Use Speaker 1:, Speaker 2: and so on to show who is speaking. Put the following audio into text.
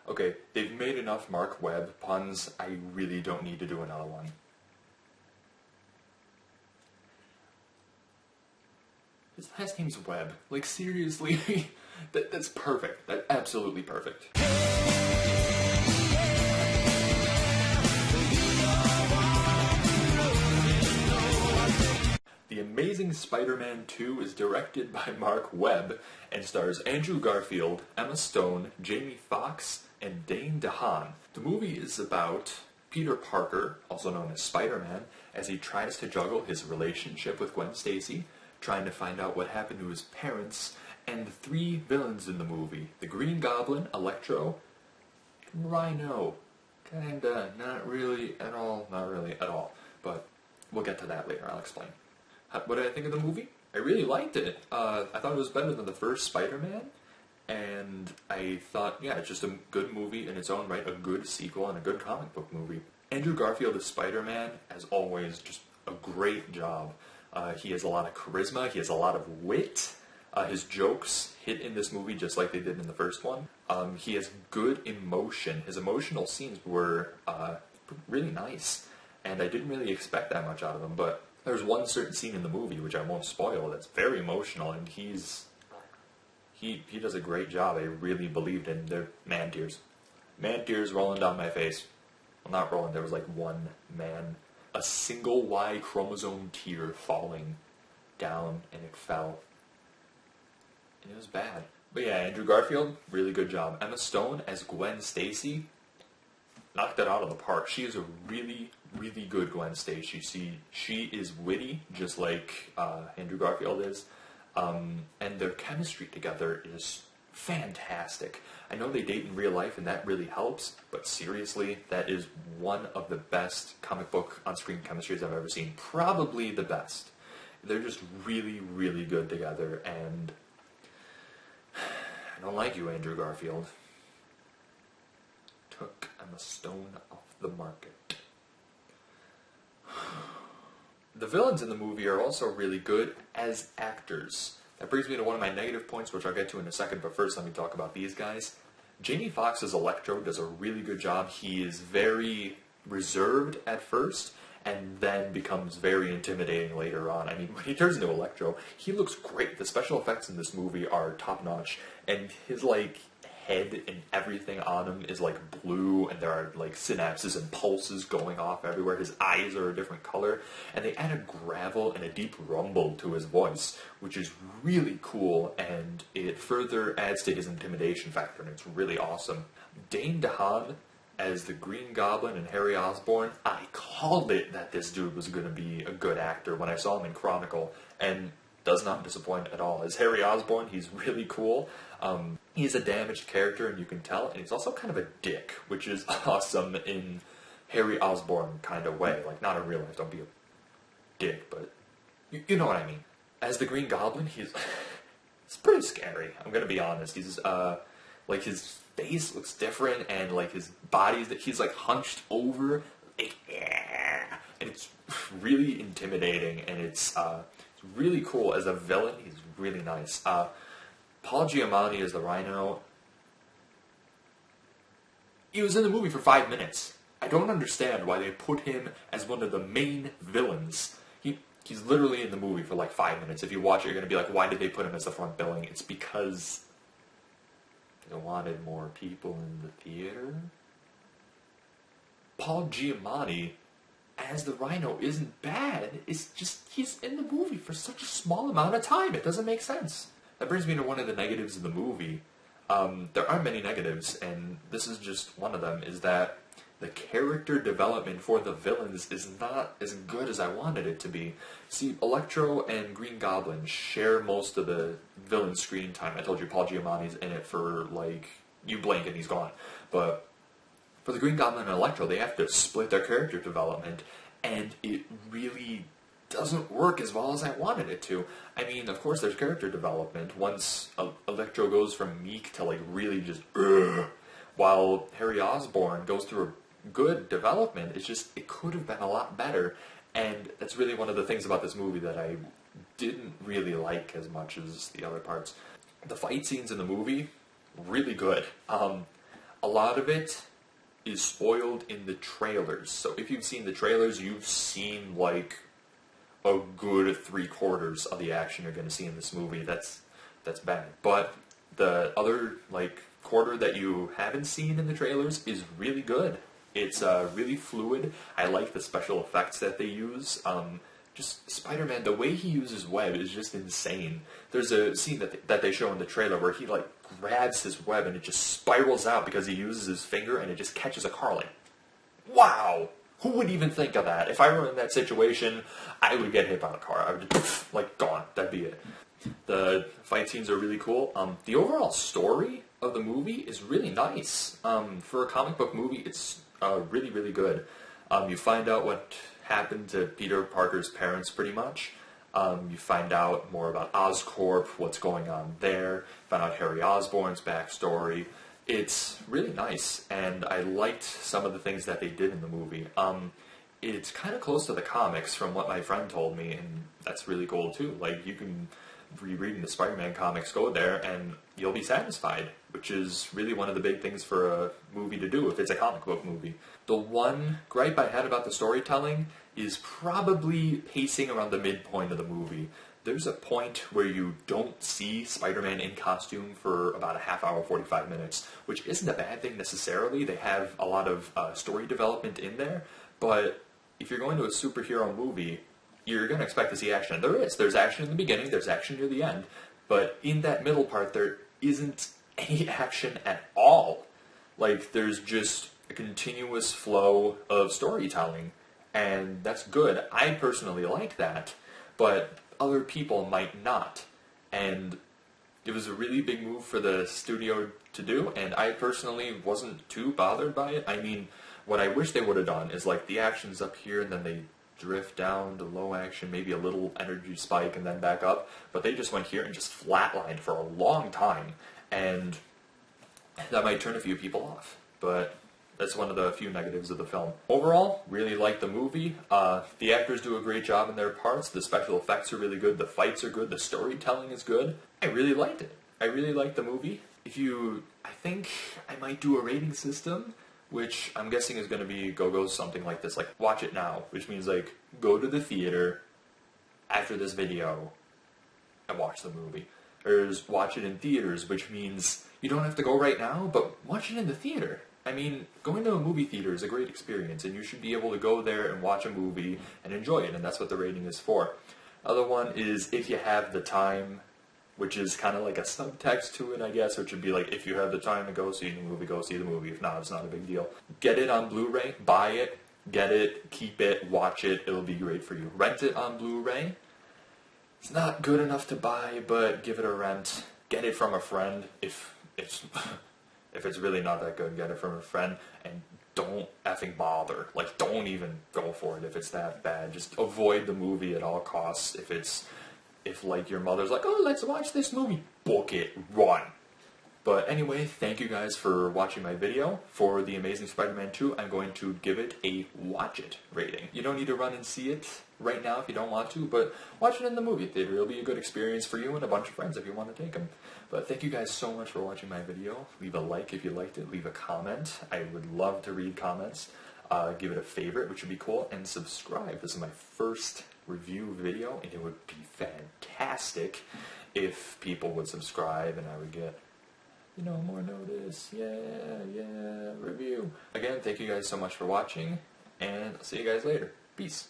Speaker 1: Okay, they've made enough Mark Webb puns, I really don't need to do another one. His last name's Webb. Like, seriously? That's perfect. That's absolutely perfect. The Amazing Spider-Man 2 is directed by Mark Webb and stars Andrew Garfield, Emma Stone, Jamie Foxx, and Dane DeHaan. The movie is about Peter Parker, also known as Spider-Man, as he tries to juggle his relationship with Gwen Stacy, trying to find out what happened to his parents, and the three villains in the movie: the Green Goblin, Electro, and Rhino. Kinda, not really at all, but we'll get to that later, I'll explain. What did I think of the movie? I really liked it. I thought it was better than the first Spider-Man, and I thought, yeah, it's just a good movie in its own right, a good sequel and a good comic book movie. Andrew Garfield as Spider-Man, as always, just a great job. He has a lot of charisma, he has a lot of wit. His jokes hit in this movie just like they did in the first one. He has good emotion. His emotional scenes were really nice, and I didn't really expect that much out of him, but there's one certain scene in the movie, which I won't spoil, that's very emotional, and he does a great job. I really believed in their man tears. Man tears rolling down my face. Well, not rolling, there was like one man. A single Y chromosome tear falling down, and it fell. And it was bad. But yeah, Andrew Garfield, really good job. Emma Stone as Gwen Stacy, knocked it out of the park. She is a really, really good Gwen Stacy. She is witty, just like Andrew Garfield is. And their chemistry together is fantastic. I know they date in real life, and that really helps, but seriously, that is one of the best comic book on-screen chemistries I've ever seen. Probably the best. They're just really, really good together, and I don't like you, Andrew Garfield. Took Emma Stone off the market. The villains in the movie are also really good as actors. That brings me to one of my negative points, which I'll get to in a second, but first let me talk about these guys. Jamie Foxx as Electro does a really good job. He is very reserved at first, and then becomes very intimidating later on. I mean, when he turns into Electro, he looks great. The special effects in this movie are top-notch, and his, like, head and everything on him is like blue, and there are like synapses and pulses going off everywhere. His eyes are a different color, and they add a gravel and a deep rumble to his voice, which is really cool, and it further adds to his intimidation factor, and it's really awesome. Dane DeHaan as the Green Goblin and Harry Osborn, I called it that this dude was going to be a good actor when I saw him in Chronicle, and does not disappoint at all. As Harry Osborn, he's really cool. He's a damaged character, and you can tell, and he's also kind of a dick, which is awesome in Harry Osborn kind of way. Like, not in real life, don't be a dick, but you know what I mean. As the Green Goblin, it's pretty scary, I'm gonna be honest. He's, like, his face looks different, and, like, his body's, he's, like, hunched over, like, and it's really intimidating, and it's really cool. As a villain, he's really nice. Paul Giamatti as the Rhino, he was in the movie for 5 minutes. I don't understand why they put him as one of the main villains. He's literally in the movie for like 5 minutes. If you watch it, you're going to be like, why did they put him as the front billing? It's because they wanted more people in the theater. Paul Giamatti as the Rhino isn't bad. It's just, he's in the movie for such a small amount of time. It doesn't make sense. That brings me to one of the negatives of the movie. There are many negatives, and this is just one of them, is that the character development for the villains is not as good as I wanted it to be. See, Electro and Green Goblin share most of the villain screen time. I told you Paul Giamatti's in it for, like, you blink and he's gone. But for the Green Goblin and Electro, they have to split their character development, and it really doesn't work as well as I wanted it to. I mean, of course there's character development once Electro goes from meek to, like, really just while Harry Osborn goes through a good development. It's just, it could have been a lot better, and that's really one of the things about this movie that I didn't really like as much as the other parts. The fight scenes in the movie, really good. a lot of it is spoiled in the trailers. So if you've seen the trailers, you've seen like a good 3/4 of the action you're going to see in this movie. That's bad. But the other like quarter that you haven't seen in the trailers is really good. It's really fluid. I like the special effects that they use. Just Spider-Man, the way he uses web is just insane. There's a scene that they show in the trailer where he like grabs his web and it just spirals out because he uses his finger and it just catches a car. Like, wow! Who would even think of that? If I were in that situation, I would get hit by a car. I would just, like, gone. That'd be it. The fight scenes are really cool. The overall story of the movie is really nice. For a comic book movie, it's really, really good. You find out what happened to Peter Parker's parents, pretty much. You find out more about Oscorp, what's going on there. Find out Harry Osborn's backstory. It's really nice, and I liked some of the things that they did in the movie. It's kind of close to the comics from what my friend told me, and that's really cool too. Like, you can rereading the Spider-Man comics, go there, and you'll be satisfied, which is really one of the big things for a movie to do if it's a comic book movie. The one gripe I had about the storytelling is probably pacing around the midpoint of the movie. There's a point where you don't see Spider-Man in costume for about a half hour, 45 minutes, which isn't a bad thing necessarily. They have a lot of story development in there, but if you're going to a superhero movie, you're going to expect to see action. And there is. There's action in the beginning, there's action near the end, but in that middle part, there isn't any action at all. Like, there's just a continuous flow of storytelling, and that's good. I personally like that, but other people might not. And it was a really big move for the studio to do, and I personally wasn't too bothered by it. I mean, what I wish they would have done is, like, the action's up here, and then they drift down to low action, maybe a little energy spike, and then back up. But they just went here and just flatlined for a long time, and that might turn a few people off. But that's one of the few negatives of the film. Overall, really like the movie. The actors do a great job in their parts. The special effects are really good. The fights are good. The storytelling is good. I really liked it. I really liked the movie. I think I might do a rating system, which I'm guessing is going to be go something like this. Like, watch it now, which means, like, go to the theater after this video and watch the movie. Or watch it in theaters, which means you don't have to go right now, but watch it in the theater. I mean, going to a movie theater is a great experience, and you should be able to go there and watch a movie and enjoy it, and that's what the rating is for. Other one is if you have the time, which is kind of like a subtext to it, I guess, which would be like, if you have the time to go see the movie, go see the movie. If not, it's not a big deal. Get it on Blu-ray, buy it, get it, keep it, watch it, it'll be great for you. Rent it on Blu-ray. It's not good enough to buy, but give it a rent. Get it from a friend if it's if it's really not that good, get it from a friend, and don't effing bother. Like, don't even go for it if it's that bad. Just avoid the movie at all costs. If like your mother's like, oh, let's watch this movie, book it, run. But anyway, thank you guys for watching my video. For The Amazing Spider-Man 2, I'm going to give it a watch it rating. You don't need to run and see it right now if you don't want to, but watch it in the movie theater. It'll be a good experience for you and a bunch of friends if you want to take them. But thank you guys so much for watching my video. Leave a like if you liked it. Leave a comment. I would love to read comments. Give it a favorite, which would be cool. And subscribe. This is my first review video, and it would be fantastic if people would subscribe and I would get, you know, more notice. Yeah, review. Again, thank you guys so much for watching, and I'll see you guys later. Peace.